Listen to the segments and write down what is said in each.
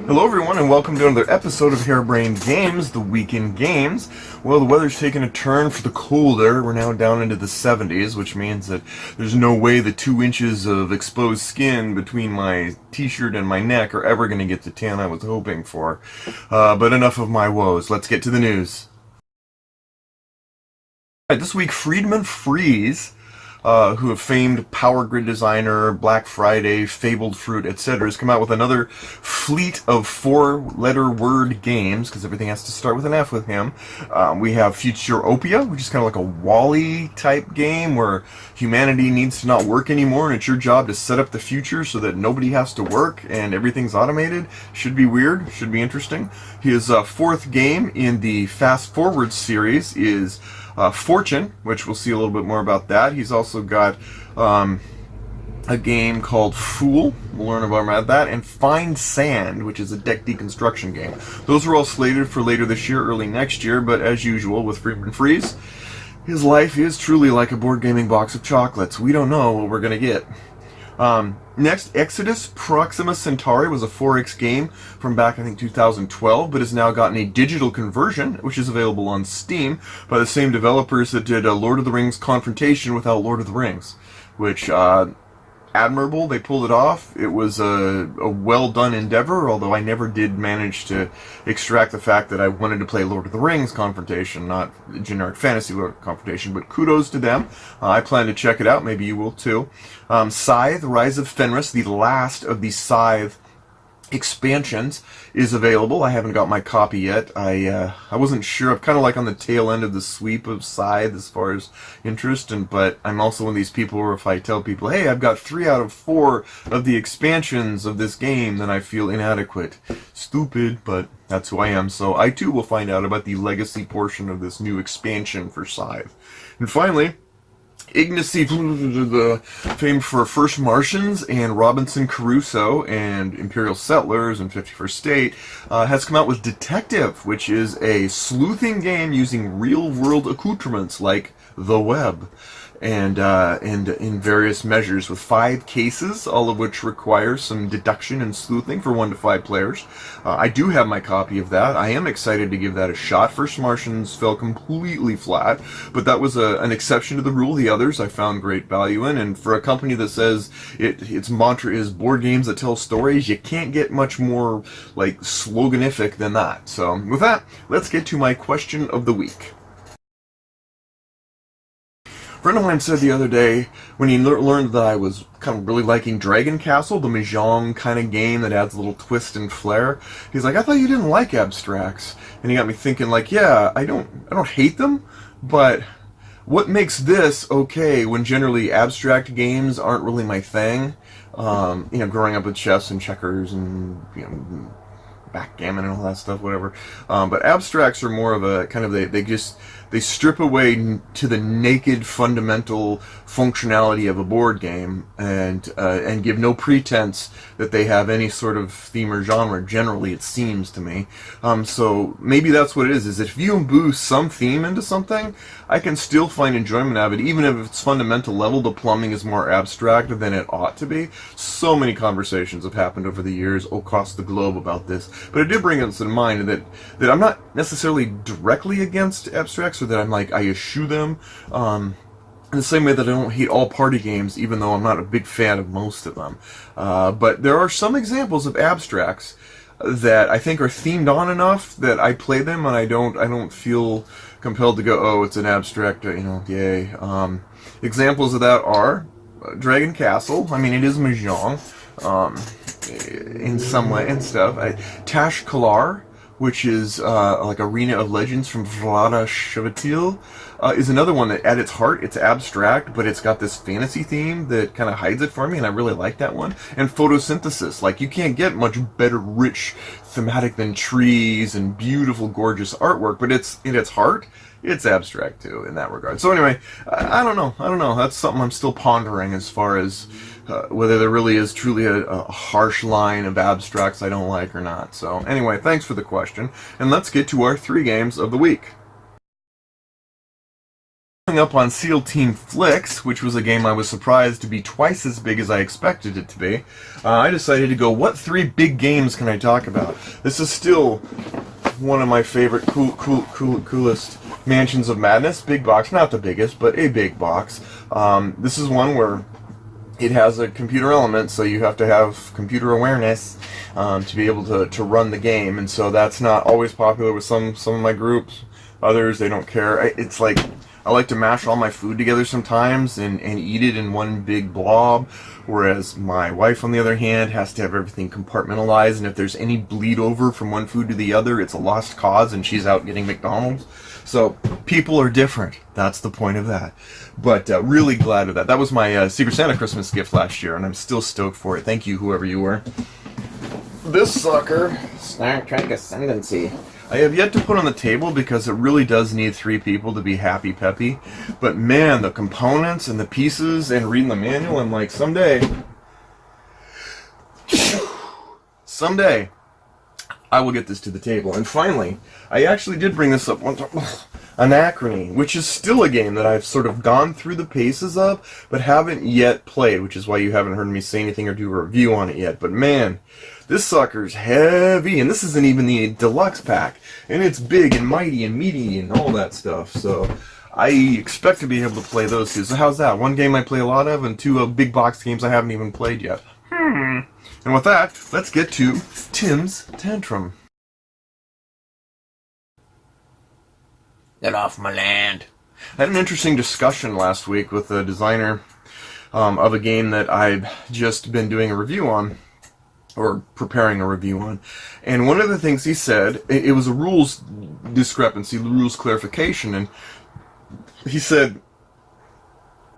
Hello everyone and welcome to another episode of Harebrained Games, the Week in Games. Well, the weather's taken a turn for the colder. We're now down into the 70s, which means that there's no way the 2 inches of exposed skin between my t-shirt and my neck are ever going to get the tan I was hoping for. But enough of my woes. Let's get to the news. This week, Friedman Freeze, who a famed power grid designer, Black Friday, Fabled Fruit, etc., has come out with another fleet of 4-letter word games, because everything has to start with an F with him. We have Futuropia, which is kind of like a Wall-E type game where humanity needs to not work anymore, and it's your job to set up the future so that nobody has to work and everything's automated. Should be weird, should be interesting. His fourth game in the Fast Forward series is Fortune, which we'll see a little bit more about that. He's also got a game called Fool. We'll learn about that. And Find Sand, which is a deck deconstruction game. Those are all slated for later this year, early next year, but as usual with Friedman Freeze, his life is truly like a board gaming box of chocolates. We don't know what we're going to get. Next, Exodus Proxima Centauri was a 4X game from back, I think, 2012, but has now gotten a digital conversion, which is available on Steam, by the same developers that did Lord of the Rings Confrontation without Lord of the Rings, which, admirable. They pulled it off. It was a well-done endeavor, although I never did manage to extract the fact that I wanted to play Lord of the Rings Confrontation, not generic fantasy Confrontation, but kudos to them. I plan to check it out. Maybe you will too. Scythe, Rise of Fenris, the last of the Scythe expansions, is available. I haven't got my copy yet. I wasn't sure. I'm kind of like on the tail end of the sweep of Scythe as far as interest, but I'm also one of these people where if I tell people, hey, I've got 3 out of 4 of the expansions of this game, then I feel inadequate. Stupid, but that's who I am. So I too will find out about the legacy portion of this new expansion for Scythe. And finally, Ignacy, the famed for First Martians and Robinson Crusoe and Imperial Settlers and 51st State, has come out with Detective, which is a sleuthing game using real-world accoutrements like the web, and in various measures with 5 cases, all of which require some deduction and sleuthing for 1 to 5 players. I do have my copy of that. I am excited to give that a shot. First Martians fell completely flat, but that was an exception to the rule. The others I found great value in, and for a company that says its mantra is board games that tell stories, you can't get much more like sloganific than that. So with that, let's get to my question of the week. A friend of mine said the other day, when he learned that I was kind of really liking Dragon Castle, the Mahjong kind of game that adds a little twist and flair, he's like, I thought you didn't like abstracts. And he got me thinking, like, yeah, I don't hate them, but what makes this okay when generally abstract games aren't really my thing? Growing up with chess and checkers and, backgammon and all that stuff, whatever. But abstracts are more of a kind of, they strip away to the naked fundamental functionality of a board game and give no pretense that they have any sort of theme or genre. Generally, it seems to me. So maybe that's what it is if you imbue some theme into something, I can still find enjoyment out of it, even if its fundamental level, the plumbing is more abstract than it ought to be. So many conversations have happened over the years across the globe about this. But it did bring us in mind that I'm not necessarily directly against abstracts, or that I'm like, I eschew them. In the same way that I don't hate all party games, even though I'm not a big fan of most of them. But there are some examples of abstracts that I think are themed on enough that I play them and I don't feel compelled to go, oh, it's an abstract, yay. Examples of that are Dragon Castle. I mean, it is Mahjong, in some way and stuff. Tash Kalar, which is like Arena of Legends from Vlada Shavatil, is another one that at its heart, it's abstract, but it's got this fantasy theme that kind of hides it for me, and I really like that one. And Photosynthesis, like you can't get much better rich thematic than trees and beautiful, gorgeous artwork, but in its heart, it's abstract too in that regard. So anyway, I don't know. That's something I'm still pondering as far as whether there really is truly a harsh line of abstracts I don't like or not. So anyway, thanks for the question, and let's get to our 3 games of the week. Up on SEAL Team Flicks, which was a game I was surprised to be twice as big as I expected it to be, I decided to go, what 3 big games can I talk about? This is still one of my favorite coolest Mansions of Madness. Big box, not the biggest, but a big box. This is one where it has a computer element, so you have to have computer awareness to be able to run the game, and so that's not always popular with some of my groups. Others, they don't care. It's like, I like to mash all my food together sometimes and eat it in one big blob, whereas my wife, on the other hand, has to have everything compartmentalized, and if there's any bleed over from one food to the other, it's a lost cause, and she's out getting McDonald's. So, people are different. That's the point of that. But really glad of that. That was my Secret Santa Christmas gift last year, and I'm still stoked for it. Thank you, whoever you were. This sucker, Star Trek Ascendancy, I have yet to put on the table because it really does need 3 people to be happy peppy. But man, the components and the pieces and reading the manual, I'm like, someday, I will get this to the table. And finally, I actually did bring this up one time. Anachrony, which is still a game that I've sort of gone through the paces of, but haven't yet played, which is why you haven't heard me say anything or do a review on it yet. But man, this sucker's heavy, and this isn't even the deluxe pack, and it's big and mighty and meaty and all that stuff, so I expect to be able to play those 2. So how's that? 1 game I play a lot of, and 2 big box games I haven't even played yet. And with that, let's get to Tim's Tantrum. Get off my land. I had an interesting discussion last week with the designer of a game that I've just been doing a review on, or preparing a review on. And one of the things he said, it was a rules discrepancy, rules clarification, and he said,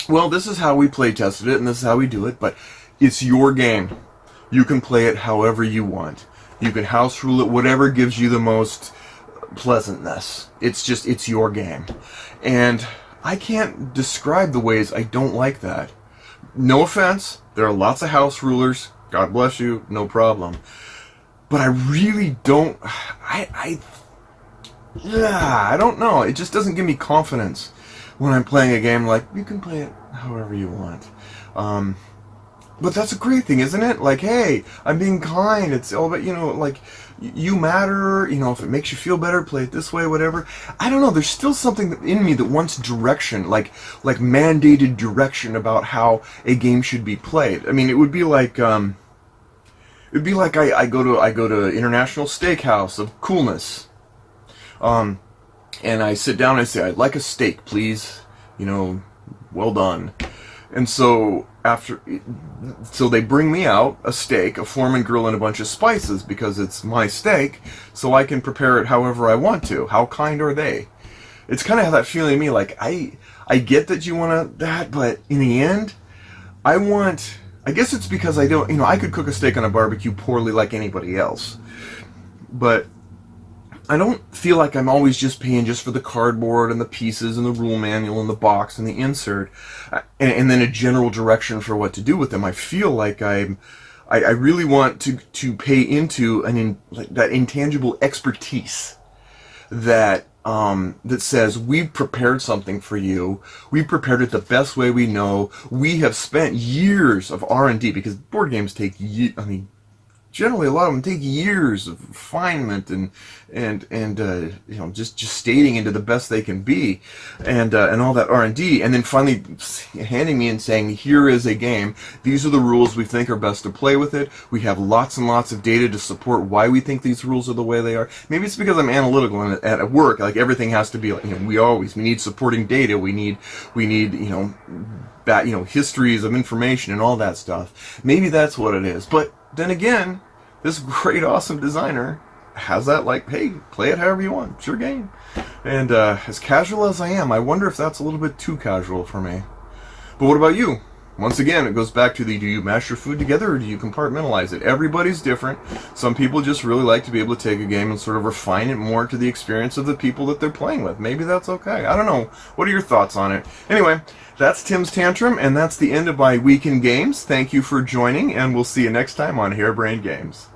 well, this is how we play tested it, and this is how we do it, but it's your game. You can play it however you want. You can house rule it, whatever gives you the most pleasantness. It's your game. And I can't describe the ways I don't like that. No offense, there are lots of house rulers. God bless you, no problem. But I really don't, I don't know. It just doesn't give me confidence when I'm playing a game like, you can play it however you want. But that's a great thing, isn't it? Like, hey, I'm being kind. It's all about, like, you matter. If it makes you feel better, play it this way, whatever. I don't know. There's still something in me that wants direction, like mandated direction about how a game should be played. I mean, it would be like, I go to International Steakhouse of Coolness, and I sit down and I say, I'd like a steak, please. Well done. And so so they bring me out a steak, a Foreman grill, and a bunch of spices because it's my steak, so I can prepare it however I want to. How kind are they? It's kind of that feeling in me, like, I get that you want that, but in the end, I guess it's because I don't, I could cook a steak on a barbecue poorly like anybody else, but I don't feel like I'm always just paying just for the cardboard and the pieces and the rule manual and the box and the insert, and then a general direction for what to do with them. I feel like I really want to pay into that intangible expertise that says, we've prepared something for you. We've prepared it the best way we know. We have spent years of R&D, because board games take generally a lot of them take years of refinement and just stating into the best they can be, and all that R&D, and then finally handing me and saying, here is a game. These are the rules we think are best to play with it. We have lots and lots of data to support why we think these rules are the way they are. Maybe it's because I'm analytical and at work, like, everything has to be like, we need supporting data. We need histories of information and all that stuff. Maybe that's what it is. But then again, this great, awesome designer has that, like, hey, play it however you want. It's your game. And as casual as I am, I wonder if that's a little bit too casual for me. But what about you? Once again, it goes back to do you mash your food together or do you compartmentalize it? Everybody's different. Some people just really like to be able to take a game and sort of refine it more to the experience of the people that they're playing with. Maybe that's okay. I don't know. What are your thoughts on it? Anyway, that's Tim's Tantrum, and that's the end of my week in games. Thank you for joining, and we'll see you next time on Harebrained Games.